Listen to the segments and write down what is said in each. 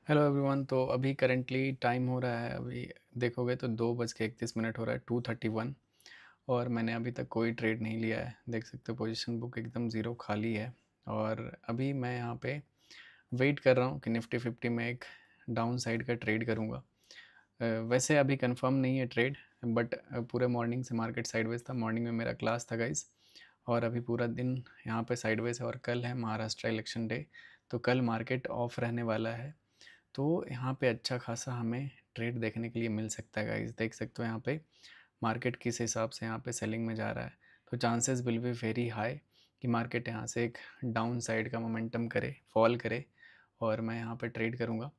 Hello everyone. तो अभी currently time हो रहा है, अभी देखोगे तो 2:31 हो रहा है, 2:31। और मैंने अभी तक कोई ट्रेड नहीं लिया है। देख सकते हो पोजीशन बुक एकदम ज़ीरो खाली है। और अभी मैं यहाँ पे वेट कर रहा हूँ कि निफ्टी 50 में एक डाउन साइड का ट्रेड करूँगा। वैसे अभी कंफर्म नहीं है ट्रेड, बट पूरे मॉर्निंग से मार्केट साइडवेज था। मॉर्निंग में मेरा क्लास था गाइस, और अभी पूरा दिन यहाँ पे साइडवेज है। और कल है महाराष्ट्र इलेक्शन डे, तो कल मार्केट ऑफ रहने वाला है। तो यहाँ पे अच्छा खासा हमें ट्रेड देखने के लिए मिल सकता है गाइस। देख सकते हो यहाँ पे मार्केट किस हिसाब से यहाँ पे सेलिंग में जा रहा है। तो chances will be very high कि मार्केट यहाँ से एक डाउन साइड का मोमेंटम करे, फॉल करे, और मैं यहाँ पे ट्रेड करूँगा।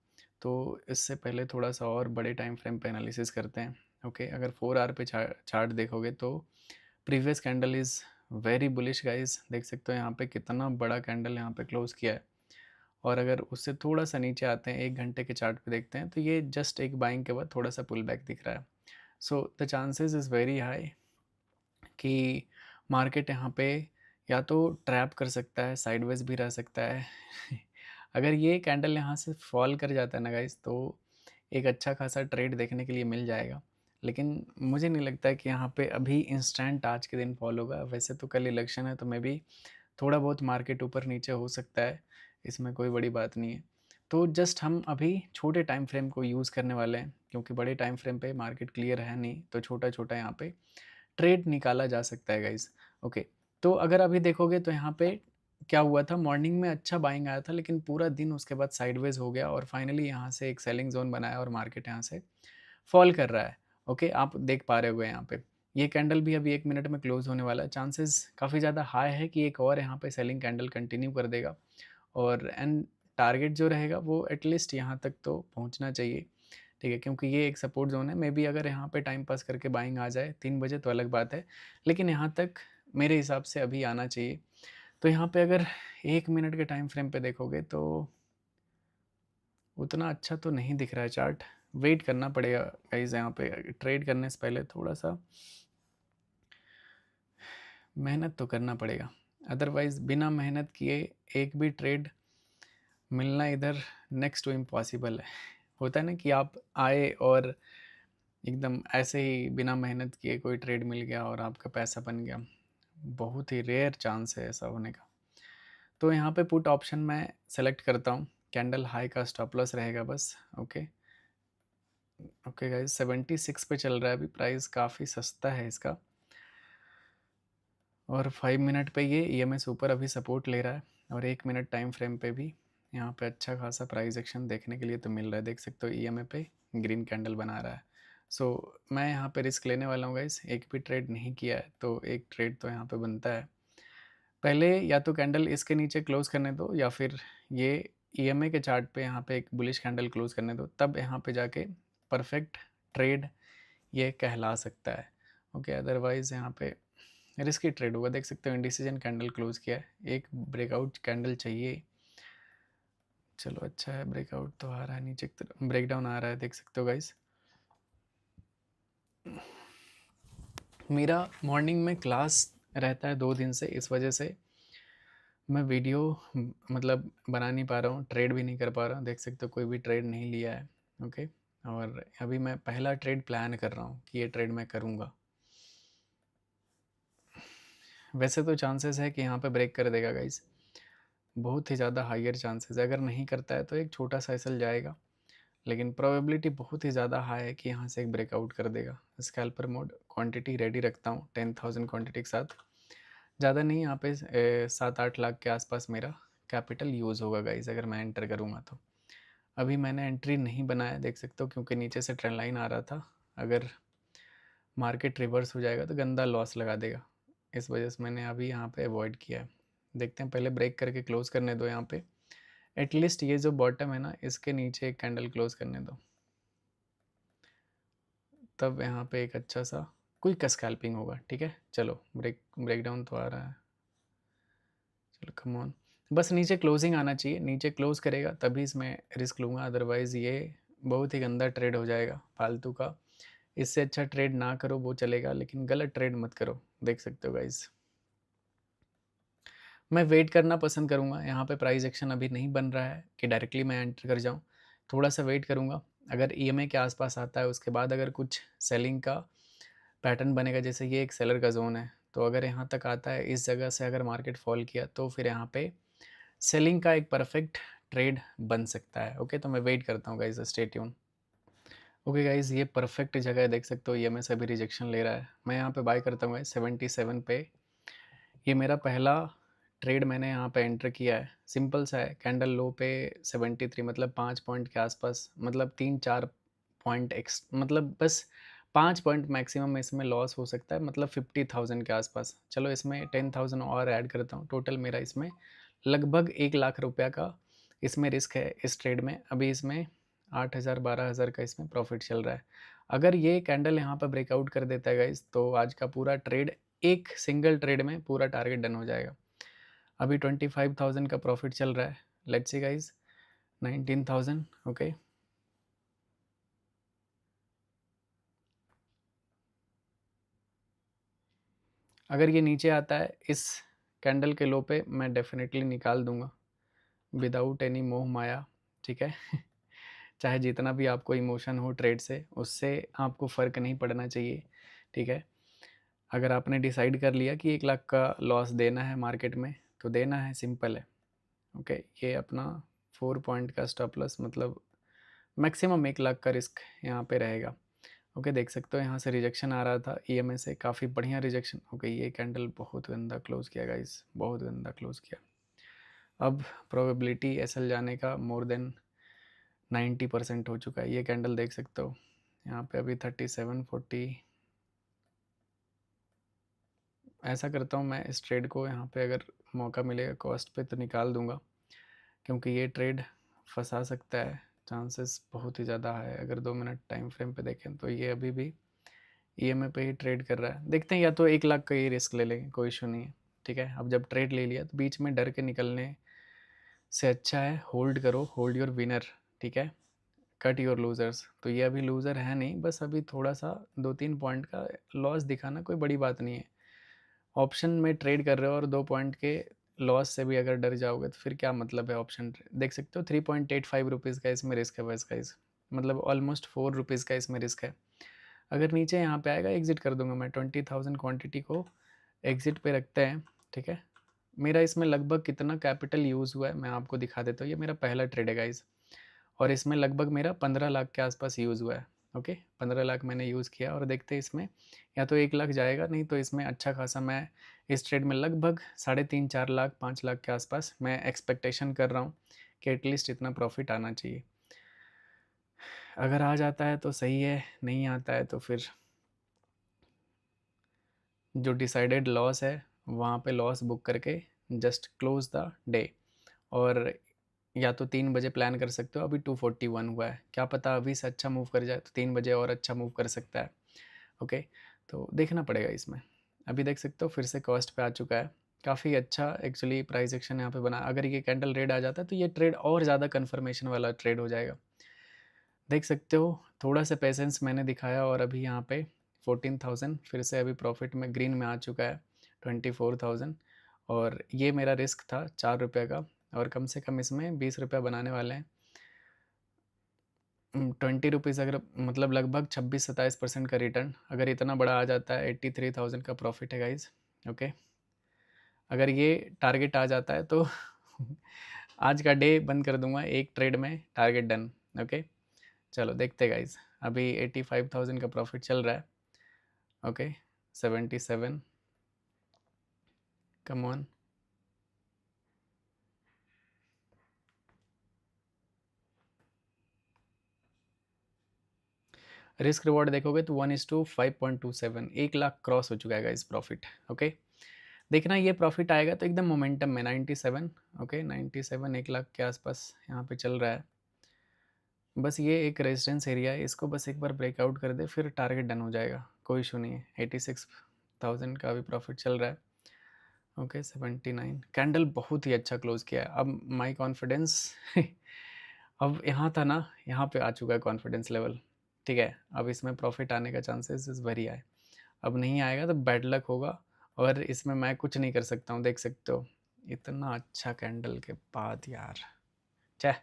तो इससे पहले थोड़ा सा और बड़े टाइम फ्रेम पे एनालिसिस करते हैं। ओके, अगर 4 आवर पे चार्ट देखोगे तो previous candle is very bullish guys. देख सकते हो यहाँ पे कितना बड़ा कैंडल यहाँ पे क्लोज किया है। और अगर उससे थोड़ा सा नीचे आते हैं, 1 घंटे के चार्ट पे देखते हैं, तो ये जस्ट एक बाइंग के बाद थोड़ा सा पुल बैक दिख रहा है। So the chances is very high कि मार्केट यहाँ पे या तो ट्रैप कर सकता है, साइडवेज भी रह सकता है। अगर ये कैंडल यहाँ से फॉल कर जाता है ना गाइस, तो एक अच्छा खासा ट्रेड देखने के लिए मिल जाएगा। लेकिन मुझे नहीं लगता है कि यहाँ पे अभी इंस्टेंट आज के दिन फॉल होगा। वैसे तो कल इलेक्शन है, तो मे बी थोड़ा बहुत मार्केट ऊपर नीचे हो सकता है, इसमें कोई बड़ी बात नहीं है। तो जस्ट हम अभी छोटे टाइम फ्रेम को यूज़ करने वाले हैं, क्योंकि बड़े टाइम फ्रेम पे मार्केट क्लियर है नहीं, तो छोटा छोटा यहाँ पे ट्रेड निकाला जा सकता है गाइस। ओके, तो अगर अभी देखोगे तो यहाँ पे क्या हुआ था, मॉर्निंग में अच्छा बाइंग आया था, लेकिन पूरा दिन उसके बाद साइडवेज हो गया और फाइनली यहाँ से एक सेलिंग जोन बनाया और मार्केट यहाँ से फॉल कर रहा है। ओके, आप देख पा रहे होगे यहाँ पे ये कैंडल भी अभी 1 मिनट में क्लोज होने वाला है। चांसेस काफ़ी ज़्यादा हाई है कि एक और यहाँ पे सेलिंग कैंडल कंटिन्यू कर देगा, और एंड टारगेट जो रहेगा वो एटलीस्ट यहाँ तक तो पहुँचना चाहिए। ठीक है, क्योंकि ये एक सपोर्ट जोन है। मे बी अगर यहाँ पे टाइम पास करके बाइंग आ जाए 3 बजे तो अलग बात है, लेकिन यहाँ तक मेरे हिसाब से अभी आना चाहिए। तो यहाँ पे अगर 1 मिनट के टाइम फ्रेम पे देखोगे तो उतना अच्छा तो नहीं दिख रहा है चार्ट। वेट करना पड़ेगा गाइस, यहाँ पे ट्रेड करने से पहले थोड़ा सा मेहनत तो करना पड़ेगा। अदरवाइज़ बिना मेहनत किए एक भी ट्रेड मिलना इधर नेक्स्ट टू इम्पॉसिबल है। होता है ना कि आप आए और एकदम ऐसे ही बिना मेहनत किए कोई ट्रेड मिल गया और आपका पैसा बन गया। बहुत ही रेयर चांस है ऐसा होने का। तो यहाँ पे पुट ऑप्शन मैं सेलेक्ट करता हूँ। कैंडल हाई का स्टॉप लॉस रहेगा बस। ओके ओके गाइस, 76 पे चल रहा है अभी, प्राइस काफ़ी सस्ता है इसका। और 5 मिनट पे ये EMS ऊपर अभी सपोर्ट ले रहा है, और 1 मिनट टाइम फ्रेम पे भी यहाँ पे अच्छा खासा प्राइस एक्शन देखने के लिए तो मिल रहा है। देख सकते हो EMA पे ग्रीन कैंडल बना रहा है। सो मैं यहाँ पे रिस्क लेने वाला हूँ गाइस। एक भी ट्रेड नहीं किया है तो एक ट्रेड तो यहाँ पे बनता है। पहले या तो कैंडल इसके नीचे क्लोज करने दो, या फिर ये EMA के चार्ट पे यहाँ पे एक बुलिश कैंडल क्लोज करने दो, तब यहाँ पे जाके परफेक्ट ट्रेड ये कहला सकता है। ओके, अदरवाइज़ यहाँ पे रिस्की ट्रेड होगा। देख सकते हो इंडिसीजन कैंडल क्लोज किया है, एक ब्रेकआउट कैंडल चाहिए। चलो अच्छा है, ब्रेकआउट तो आ रहा है, नीचे की तरफ ब्रेकडाउन आ रहा है, देख सकते हो गाइस। मेरा मॉर्निंग में क्लास रहता है 2 दिन से, इस वजह से मैं वीडियो मतलब बना नहीं पा रहा हूँ, ट्रेड भी नहीं कर पा रहा हूँ। देख सकते हो कोई भी ट्रेड नहीं लिया है। ओके, और अभी मैं पहला ट्रेड प्लान कर रहा हूँ कि ये ट्रेड मैं करूँगा। वैसे तो चांसेस है कि यहाँ पे ब्रेक कर देगा गाइस, बहुत ही ज़्यादा हायर चांसेस है। अगर नहीं करता है तो एक छोटा सा एसल जाएगा, लेकिन प्रोबेबिलिटी बहुत ही ज़्यादा हाई है कि यहाँ से एक ब्रेकआउट कर देगा। स्कैल्पर मोड क्वांटिटी रेडी रखता हूँ 10,000 क्वांटिटी के साथ। ज़्यादा नहीं, यहाँ पे 7-8 लाख के आसपास मेरा कैपिटल यूज़ होगा गाइस अगर मैं एंटर करूँगा तो। अभी मैंने एंट्री नहीं बनाया, देख सकते हो, क्योंकि नीचे से ट्रेंड लाइन आ रहा था। अगर मार्केट रिवर्स हो जाएगा तो गंदा लॉस लगा देगा, इस वजह से मैंने अभी यहाँ पे अवॉइड किया है। देखते हैं, पहले ब्रेक करके क्लोज करने दो यहाँ पे। एटलीस्ट ये जो बॉटम है ना, इसके नीचे एक कैंडल क्लोज करने दो, तब यहाँ पे एक अच्छा सा क्विक स्कैल्पिंग होगा। ठीक है, चलो ब्रेकडाउन तो आ रहा है। चलो कम ऑन, बस नीचे क्लोजिंग आना चाहिए। नीचे क्लोज करेगा तभी इसमें रिस्क लूँगा, अदरवाइज़ ये बहुत ही गंदा ट्रेड हो जाएगा फालतू का। इससे अच्छा ट्रेड ना करो वो चलेगा, लेकिन गलत ट्रेड मत करो। देख सकते हो गाइज़, मैं वेट करना पसंद करूँगा। यहाँ पे प्राइस एक्शन अभी नहीं बन रहा है कि डायरेक्टली मैं एंटर कर जाऊँ, थोड़ा सा वेट करूँगा, अगर ईएमआई के आसपास आता है उसके बाद अगर कुछ सेलिंग का पैटर्न बनेगा, जैसे ये एक सेलर का जोन है, तो अगर यहाँ तक आता है, इस जगह से अगर मार्केट फॉल किया तो फिर यहाँ पे सेलिंग का एक परफेक्ट ट्रेड बन सकता है। ओके, तो मैं वेट करता हूँ guys, stay tune. Okay guys, ये परफेक्ट जगह है, देख सकते हो ईएमआई से अभी रिजेक्शन ले रहा है। मैं यहाँ पे बाय करता हूँ 77 पे। ये मेरा पहला ट्रेड मैंने यहाँ पे एंटर किया है, सिंपल सा है, कैंडल लो पे 73, मतलब 5 पॉइंट के आसपास, मतलब 3-4 पॉइंट मतलब बस 5 पॉइंट मैक्सिमम इसमें लॉस हो सकता है, मतलब 50,000 के आसपास। चलो इसमें 10,000 और ऐड करता हूँ, टोटल मेरा इसमें लगभग 1 लाख रुपया का इसमें रिस्क है इस ट्रेड में। अभी इसमें 8,000-12,000 का इसमें प्रॉफिट चल रहा है। अगर ये कैंडल यहाँ पर ब्रेकआउट कर देता है गाइज, तो आज का पूरा ट्रेड, एक सिंगल ट्रेड में पूरा टारगेट डन हो जाएगा। अभी 25,000 का प्रॉफिट चल रहा है, लेट्स सी गाइज 19,000। ओके, अगर ये नीचे आता है इस कैंडल के लो पे, मैं डेफिनेटली निकाल दूंगा विदाउट एनी मोह माया, ठीक है। चाहे जितना भी आपको इमोशन हो ट्रेड से, उससे आपको फ़र्क नहीं पड़ना चाहिए, ठीक है। अगर आपने डिसाइड कर लिया कि 1 लाख का लॉस देना है मार्केट में, तो देना है, सिंपल है। ओके, ये अपना 4 पॉइंट का स्टॉप लॉस, मतलब मैक्सिमम 1 लाख का रिस्क यहाँ पे रहेगा। ओके, देख सकते हो यहाँ से रिजेक्शन आ रहा था ईएमआई से, काफ़ी बढ़िया रिजेक्शन। ओके, ये कैंडल बहुत गंदा क्लोज किया गाइस, बहुत गंदा क्लोज किया। अब प्रोबेबिलिटी एसएल जाने का मोर देन 90% हो चुका है। ये कैंडल देख सकते हो यहाँ पे अभी 3740। ऐसा करता हूँ मैं, इस ट्रेड को यहाँ पे अगर मौका मिलेगा कॉस्ट पे तो निकाल दूंगा, क्योंकि ये ट्रेड फंसा सकता है, चांसेस बहुत ही ज़्यादा है। अगर 2 मिनट टाइम फ्रेम पे देखें तो ये अभी भी ईएमआई पे ही ट्रेड कर रहा है। देखते हैं, या तो 1 लाख का ही रिस्क ले लेंगे, कोई इशू नहीं है, ठीक है। अब जब ट्रेड ले लिया तो बीच में डर के निकलने से अच्छा है होल्ड करो, होल्ड योर विनर, ठीक है, कट योर लूज़र्स। तो ये अभी लूज़र है नहीं, बस अभी थोड़ा सा 2-3 पॉइंट का लॉस दिखाना कोई बड़ी बात नहीं है। ऑप्शन में ट्रेड कर रहे हो और 2 पॉइंट के लॉस से भी अगर डर जाओगे तो फिर क्या मतलब है ऑप्शन। देख सकते हो 3.85 रुपीज़ का इसमें रिस्क है बस गाइस, मतलब ऑलमोस्ट 4 रुपीज़ का इसमें रिस्क है। अगर नीचे यहाँ पे आएगा एग्जिट कर दूंगा मैं, 20,000 क्वांटिटी को एग्जिट पे रखते हैं, ठीक है। मेरा इसमें लगभग कितना कैपिटल यूज़ हुआ है मैं आपको दिखा देता हूँ। ये मेरा पहला ट्रेड है गाइस, और इसमें लगभग मेरा 15 लाख के आसपास यूज़ हुआ है। ओके, 15 लाख मैंने यूज़ किया, और देखते हैं इसमें या तो 1 लाख जाएगा, नहीं तो इसमें अच्छा खासा मैं इस ट्रेड में लगभग 3.5-4 लाख 5 लाख के आसपास मैं एक्सपेक्टेशन कर रहा हूँ कि एटलीस्ट इतना प्रॉफिट आना चाहिए। अगर आ जाता है तो सही है, नहीं आता है तो फिर जो डिसाइडेड लॉस है वहाँ पे लॉस बुक करके जस्ट क्लोज द डे। और या तो 3 बजे प्लान कर सकते हो, अभी 241 हुआ है, क्या पता अभी से अच्छा मूव कर जाए तो 3 बजे और अच्छा मूव कर सकता है। ओके, तो देखना पड़ेगा इसमें। अभी देख सकते हो फिर से कॉस्ट पे आ चुका है, काफ़ी अच्छा एक्चुअली प्राइस एक्शन यहाँ पे बना। अगर ये कैंडल रेड आ जाता है तो ये ट्रेड और ज़्यादा कन्फर्मेशन वाला ट्रेड हो जाएगा। देख सकते हो थोड़ा सा पेशेंस मैंने दिखाया, और अभी यहाँ पे 14,000 फिर से अभी प्रॉफिट में ग्रीन में आ चुका है, 24,000। और ये मेरा रिस्क था 4 रुपये का, और कम से कम इसमें 20 रुपया बनाने वाले हैं। 20 रुपीज़, अगर मतलब लगभग 26-27% का रिटर्न, अगर इतना बड़ा आ जाता है, 83,000 का प्रॉफिट है गाइज। ओके, अगर ये टारगेट आ जाता है तो आज का डे बंद कर दूंगा, एक ट्रेड में टारगेट डन। ओके, चलो देखते गाइज, अभी 85,000 का प्रॉफिट चल रहा है। Okay, 77, come on. Risk reward देखोगे तो 1:5.27, 1 लाख क्रॉस हो चुका है गाइज प्रॉफिट। ओके, देखना ये प्रॉफिट आएगा तो एकदम मोमेंटम में 97। ओके, 97 1 लाख के आसपास यहाँ पे चल रहा है। बस ये एक रेजिस्टेंस एरिया है, इसको बस एक बार ब्रेकआउट कर दे फिर टारगेट डन हो जाएगा, कोई इशू नहीं है। 86,000 का भी प्रॉफिट चल रहा है। ओके, 79, कैंडल बहुत ही अच्छा क्लोज किया है। अब माई कॉन्फिडेंस अब यहाँ था ना, यहाँ पे आ चुका है कॉन्फिडेंस लेवल, ठीक है। अब इसमें प्रॉफिट आने का चांसेस इस वेरी हाई। अब नहीं आएगा तो बैड लक होगा, और इसमें मैं कुछ नहीं कर सकता हूँ। देख सकते हो इतना अच्छा कैंडल के बाद यार, चाह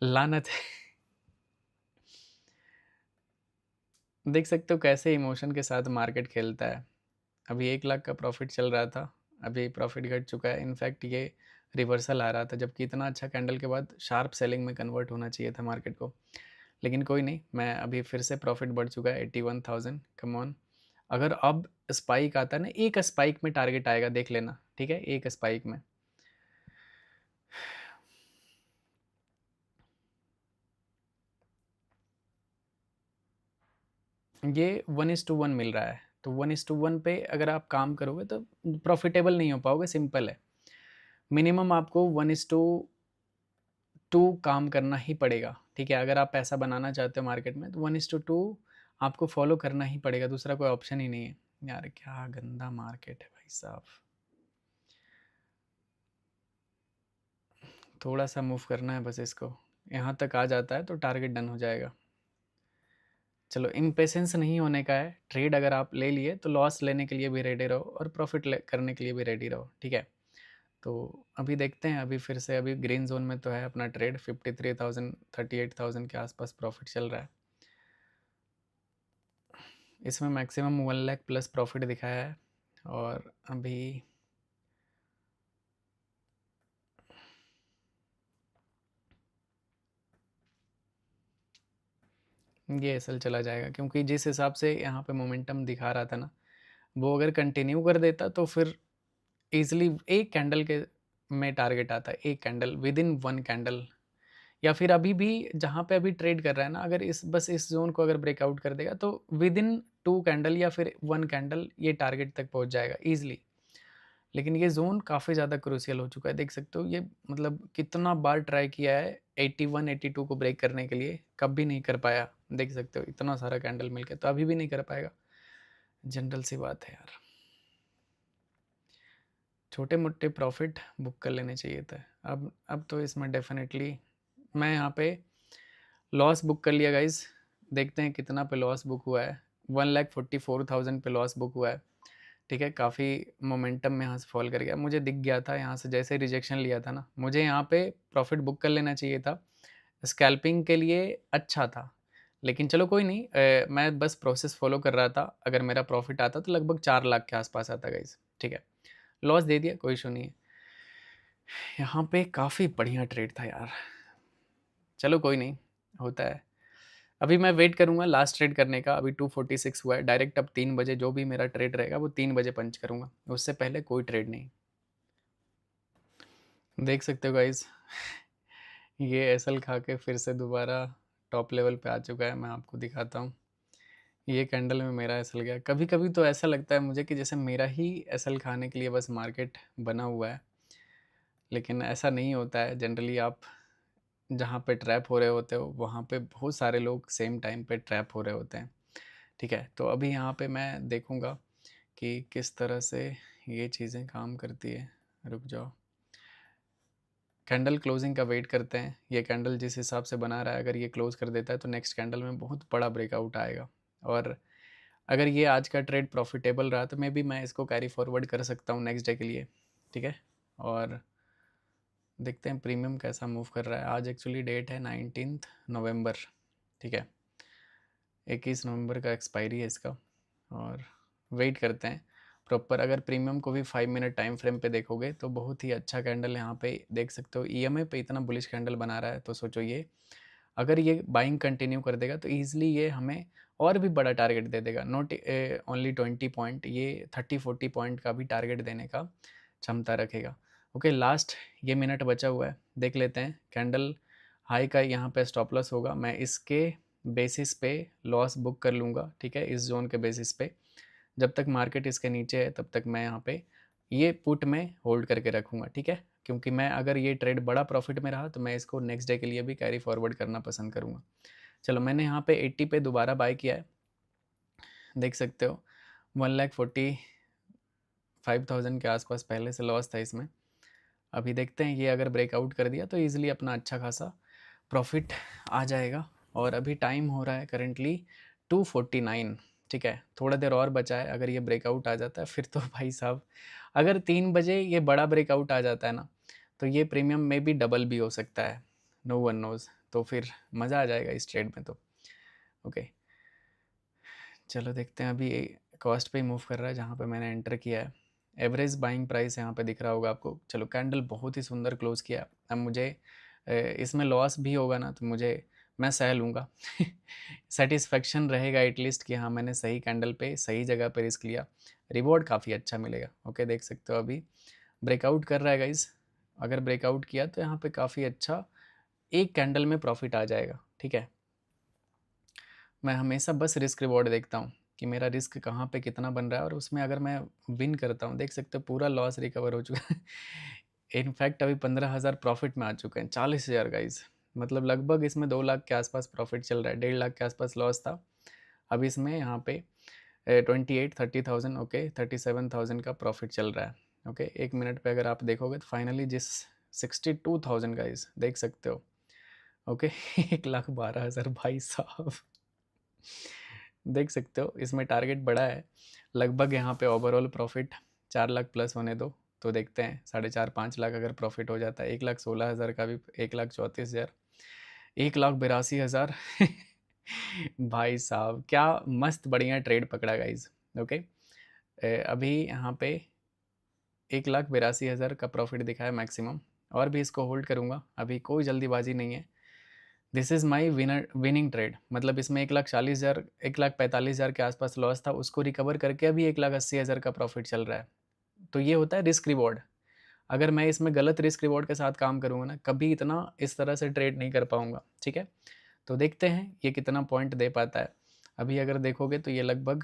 लानत है। देख सकते हो कैसे इमोशन के साथ मार्केट खेलता है। अभी 1 लाख का प्रॉफिट चल रहा था, अभी प्रॉफिट घट चुका है। इनफैक्ट ये रिवर्सल आ रहा था, जबकि इतना अच्छा कैंडल के बाद शार्प सेलिंग में कन्वर्ट होना चाहिए था मार्केट को। लेकिन कोई नहीं, मैं अभी फिर से प्रॉफिट बढ़ चुका है 81,000। कम ऑन, अगर अब स्पाइक आता है ना, एक स्पाइक में टारगेट आएगा, देख लेना, ठीक है, एक स्पाइक में। ये 1:1 मिल रहा है, तो 1:1 पे अगर आप काम करोगे तो प्रॉफिटेबल नहीं हो पाओगे, सिंपल है। मिनिमम आपको 1:2 काम करना ही पड़ेगा, ठीक है। अगर आप पैसा बनाना चाहते हो मार्केट में तो 1:2 आपको फॉलो करना ही पड़ेगा, दूसरा कोई ऑप्शन ही नहीं है। यार क्या गंदा मार्केट है भाई साहब। थोड़ा सा मूव करना है बस इसको, यहाँ तक आ जाता है तो टारगेट डन हो जाएगा। चलो, इम्पेशेंस नहीं होने का है। ट्रेड अगर आप ले लिए तो लॉस लेने के लिए भी रेडी रहो और प्रॉफिट करने के लिए भी रेडी रहो, ठीक है। तो अभी देखते हैं, अभी फिर से अभी ग्रीन जोन में तो है अपना ट्रेड। 53,000 38,000 के आसपास प्रॉफिट चल रहा है। इसमें मैक्सिमम 1 लाख प्लस प्रॉफिट दिखाया है। और अभी ये एसल चला जाएगा, क्योंकि जिस हिसाब से यहाँ पे मोमेंटम दिखा रहा था ना, वो अगर कंटिन्यू कर देता तो फिर ईजिली एक कैंडल के में टारगेट आता है, एक कैंडल विद इन 1 कैंडल। या फिर अभी भी जहाँ पे अभी ट्रेड कर रहा है ना, अगर इस जोन को अगर ब्रेकआउट कर देगा तो विद इन 2 कैंडल या फिर 1 कैंडल ये टारगेट तक पहुँच जाएगा ईजिली। लेकिन ये ज़ोन काफ़ी ज़्यादा क्रूशियल हो चुका है, देख सकते हो। ये मतलब कितना बार ट्राई किया है 81 82 को ब्रेक करने के लिए, कभी नहीं कर पाया। देख सकते हो इतना सारा कैंडल मिल के, तो अभी भी नहीं कर पाएगा। जनरल सी बात है यार, छोटे मोटे प्रॉफिट बुक कर लेने चाहिए था। अब तो इसमें डेफिनेटली मैं यहाँ पे लॉस बुक कर लिया गाइज। देखते हैं कितना पे लॉस बुक हुआ है। 1,44,000 पे लॉस बुक हुआ है, ठीक है। काफ़ी मोमेंटम में यहाँ से फॉल कर गया, मुझे दिख गया था यहाँ से, जैसे रिजेक्शन लिया था ना, मुझे यहाँ पे प्रॉफिट बुक कर लेना चाहिए था। स्कैल्पिंग के लिए अच्छा था, लेकिन चलो कोई नहीं। मैं बस प्रोसेस फॉलो कर रहा था। अगर मेरा प्रॉफिट आता तो लगभग 4 लाख के आसपास आता गाइज, ठीक है। लॉस दे दिया, कोई इशू नहीं है। यहाँ पे काफ़ी बढ़िया ट्रेड था यार, चलो कोई नहीं, होता है। अभी मैं वेट करूँगा लास्ट ट्रेड करने का। अभी 246 हुआ है, डायरेक्ट अब 3 बजे जो भी मेरा ट्रेड रहेगा वो 3 बजे पंच करूँगा, उससे पहले कोई ट्रेड नहीं। देख सकते हो गाइज, ये एसएल खा के फिर से दोबारा टॉप लेवल पे आ चुका है। मैं आपको दिखाता हूँ, ये कैंडल में मेरा एसएल गया। कभी कभी तो ऐसा लगता है मुझे कि जैसे मेरा ही एसएल खाने के लिए बस मार्केट बना हुआ है, लेकिन ऐसा नहीं होता है। जनरली आप जहाँ पे ट्रैप हो रहे होते हो वहाँ पे बहुत सारे लोग सेम टाइम पे ट्रैप हो रहे होते हैं, ठीक है। तो अभी यहाँ पे मैं देखूँगा कि किस तरह से ये चीज़ें काम करती है। रुक जाओ, कैंडल क्लोजिंग का वेट करते हैं। ये कैंडल जिस हिसाब से बना रहा है, अगर ये क्लोज कर देता है तो नेक्स्ट कैंडल में बहुत बड़ा ब्रेकआउट आएगा। और अगर ये आज का ट्रेड प्रॉफिटेबल रहा तो मे बी मैं इसको कैरी फॉरवर्ड कर सकता हूँ नेक्स्ट डे के लिए, ठीक है। और देखते हैं प्रीमियम कैसा मूव कर रहा है। आज एक्चुअली डेट है 19 नवंबर, ठीक है। 21 नवंबर का एक्सपायरी है इसका। और वेट करते हैं प्रॉपर। अगर प्रीमियम को भी 5 मिनट टाइम फ्रेम पे देखोगे तो बहुत ही अच्छा कैंडल यहाँ पे देख सकते हो। ईएमए पे इतना बुलिश कैंडल बना रहा है, तो सोचो ये अगर ये बाइंग कंटिन्यू कर देगा तो ईजिली ये हमें और भी बड़ा टारगेट दे देगा। नॉट ओनली 20 पॉइंट, ये 30-40 पॉइंट का भी टारगेट देने का क्षमता रखेगा। ओके, लास्ट ये मिनट बचा हुआ है, देख लेते हैं। कैंडल हाई का यहाँ पे स्टॉप लॉस होगा, मैं इसके बेसिस पे लॉस बुक कर लूँगा, ठीक है, इस जोन के बेसिस पे। जब तक मार्केट इसके नीचे है तब तक मैं यहाँ पे ये पुट में होल्ड करके रखूँगा, ठीक है। क्योंकि मैं अगर ये ट्रेड बड़ा प्रॉफिट में रहा तो मैं इसको नेक्स्ट डे के लिए भी कैरी फॉरवर्ड करना पसंद करूँगा। चलो, मैंने यहाँ पे 80 पे दोबारा बाय किया है, देख सकते हो। 1,45,000 के आसपास पहले से लॉस था इसमें। अभी देखते हैं ये अगर ब्रेकआउट कर दिया तो ईजिली अपना अच्छा खासा प्रॉफिट आ जाएगा। और अभी टाइम हो रहा है करेंटली 2:49, ठीक है। थोड़ा देर और बचा है, अगर ये ब्रेकआउट आ जाता है फिर तो भाई साहब, अगर 3 बजे ये बड़ा ब्रेकआउट आ जाता है ना, तो ये प्रीमियम में भी डबल भी हो सकता है, नो वन नोज़। तो फिर मज़ा आ जाएगा इस ट्रेड में तो। ओके, चलो देखते हैं। अभी कॉस्ट पे ही मूव कर रहा है जहाँ पे मैंने एंटर किया है। एवरेज बाइंग प्राइस यहाँ पे दिख रहा होगा आपको। चलो, कैंडल बहुत ही सुंदर क्लोज किया। अब मुझे इसमें लॉस भी होगा ना तो मैं सह लूँगा। सेटिस्फेक्शन रहेगा एटलीस्ट कि हाँ, मैंने सही कैंडल पे सही जगह पे रिस्क लिया। रिवॉर्ड काफ़ी अच्छा मिलेगा। ओके, देख सकते हो अभी ब्रेकआउट कर रहा है गाइज। अगर ब्रेकआउट किया तो यहाँ पे काफ़ी अच्छा एक कैंडल में प्रॉफिट आ जाएगा। ठीक है, मैं हमेशा बस रिस्क रिवॉर्ड देखता हूँ कि मेरा रिस्क कहाँ पे कितना बन रहा है, और उसमें अगर मैं विन करता हूँ, देख सकते हो पूरा लॉस रिकवर हो चुका है। इनफैक्ट अभी 15,000 प्रॉफिट में आ चुके हैं। 40,000 गाइज, मतलब लगभग इसमें 2 लाख के आसपास प्रॉफिट चल रहा है। 1.5 लाख के आसपास लॉस था। अब इसमें यहाँ पे 28-30,000, ओके 37,000 का प्रॉफिट चल रहा है। ओके, 1 मिनट पे अगर आप देखोगे तो फाइनली जिस 62,000 गाइज, देख सकते हो। ओके, 1,12,000 भाई साहब, देख सकते हो इसमें टारगेट बड़ा है। लगभग यहाँ पे ओवरऑल प्रॉफिट 4 लाख प्लस होने दो तो देखते हैं 4.5-5 लाख अगर प्रॉफिट हो जाता है। 1,16,000 का भी 1,34,000, 1,82,000। भाई साहब क्या मस्त बढ़िया ट्रेड पकड़ा गाइज। ओके, अभी यहाँ पे 1,82,000 का प्रॉफिट दिखा है मैक्सिमम, और भी इसको होल्ड करूँगा। अभी कोई जल्दीबाजी नहीं है। This is my winning trade. मतलब इसमें 1,40,000 1,45,000 के आसपास लॉस था, उसको रिकवर करके अभी 1,80,000 का प्रॉफिट चल रहा है। तो ये होता है रिस्क रिवॉर्ड। अगर मैं इसमें गलत रिस्क रिवॉर्ड के साथ काम करूँगा ना, कभी इतना इस तरह से ट्रेड नहीं कर पाऊँगा। ठीक है, तो देखते हैं ये कितना पॉइंट दे पाता है। अभी अगर देखोगे तो ये लगभग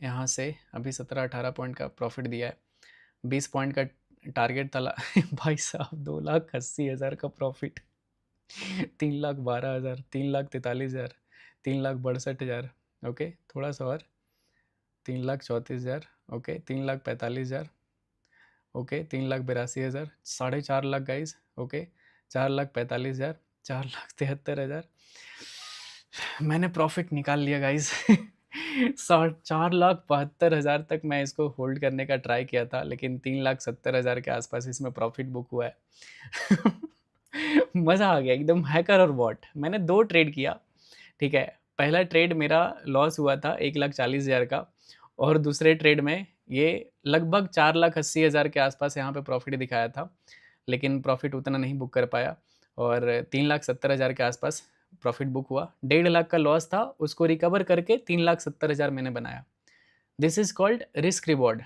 यहाँ से अभी 17-18 पॉइंट का प्रॉफिट दिया है। 20 पॉइंट का टारगेट तला। भाई साहब 2,80,000 का प्रॉफिट। 3,12,000, 3,43,000, 3,62,000। ओके, थोड़ा सा और, 3,34,000। Okay, 3,45,000। Okay, 3,82,000, 4.5 lakh guys. Okay, 4,45,000, 4,73,000। मैंने प्रॉफिट निकाल लिया गाइज। 4,72,000 तक मैं इसको होल्ड करने का ट्राई किया था, लेकिन 3,70,000 के आसपास इसमें प्रॉफिट बुक हुआ है। मज़ा आ गया एकदम, हैकर और बॉट। मैंने 2 ट्रेड किया। ठीक है, पहला ट्रेड मेरा लॉस हुआ था 1,40,000 का, और दूसरे ट्रेड में ये लगभग 4,80,000 के आसपास यहाँ पे प्रॉफिट दिखाया था, लेकिन प्रॉफिट उतना नहीं बुक कर पाया, और 3,70,000 के आसपास प्रॉफिट बुक हुआ। 1.5 लाख का लॉस था, उसको रिकवर करके 3,70,000 मैंने बनाया। This is called risk reward.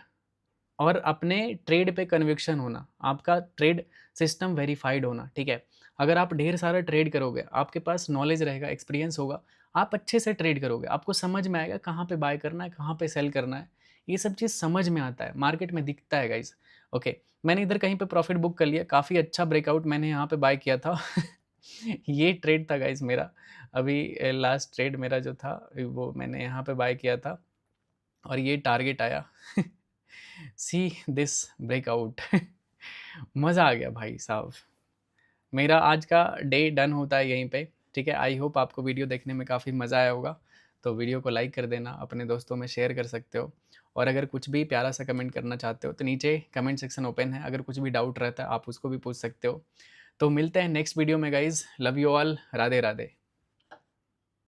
और अपने ट्रेड पे कन्विक्शन होना, आपका ट्रेड सिस्टम वेरीफाइड होना। ठीक है, अगर आप ढेर सारा ट्रेड करोगे, आपके पास नॉलेज रहेगा, एक्सपीरियंस होगा, आप अच्छे से ट्रेड करोगे, आपको समझ में आएगा कहाँ पे बाय करना है, कहाँ पे सेल करना है। ये सब चीज़ समझ में आता है, मार्केट में दिखता है गाइज। ओके, मैंने इधर कहीं पे प्रॉफिट बुक कर लिया, काफ़ी अच्छा ब्रेकआउट मैंने यहाँ पे बाय किया था। ये ट्रेड था गाइज मेरा। अभी लास्ट ट्रेड मेरा जो था वो मैंने यहाँ पे बाय किया था, और ये टारगेट आया। See this breakout. मज़ा आ गया भाई साहब। मेरा आज का डे डन होता है यहीं पे। ठीक है, आई होप आपको वीडियो देखने में काफ़ी मज़ा आया होगा। तो वीडियो को लाइक कर देना, अपने दोस्तों में शेयर कर सकते हो, और अगर कुछ भी प्यारा सा कमेंट करना चाहते हो तो नीचे कमेंट सेक्शन ओपन है, अगर कुछ भी डाउट रहता है आप उसको भी पूछ सकते हो। तो मिलते हैं नेक्स्ट वीडियो में guys. Love you all, Radhe Radhe.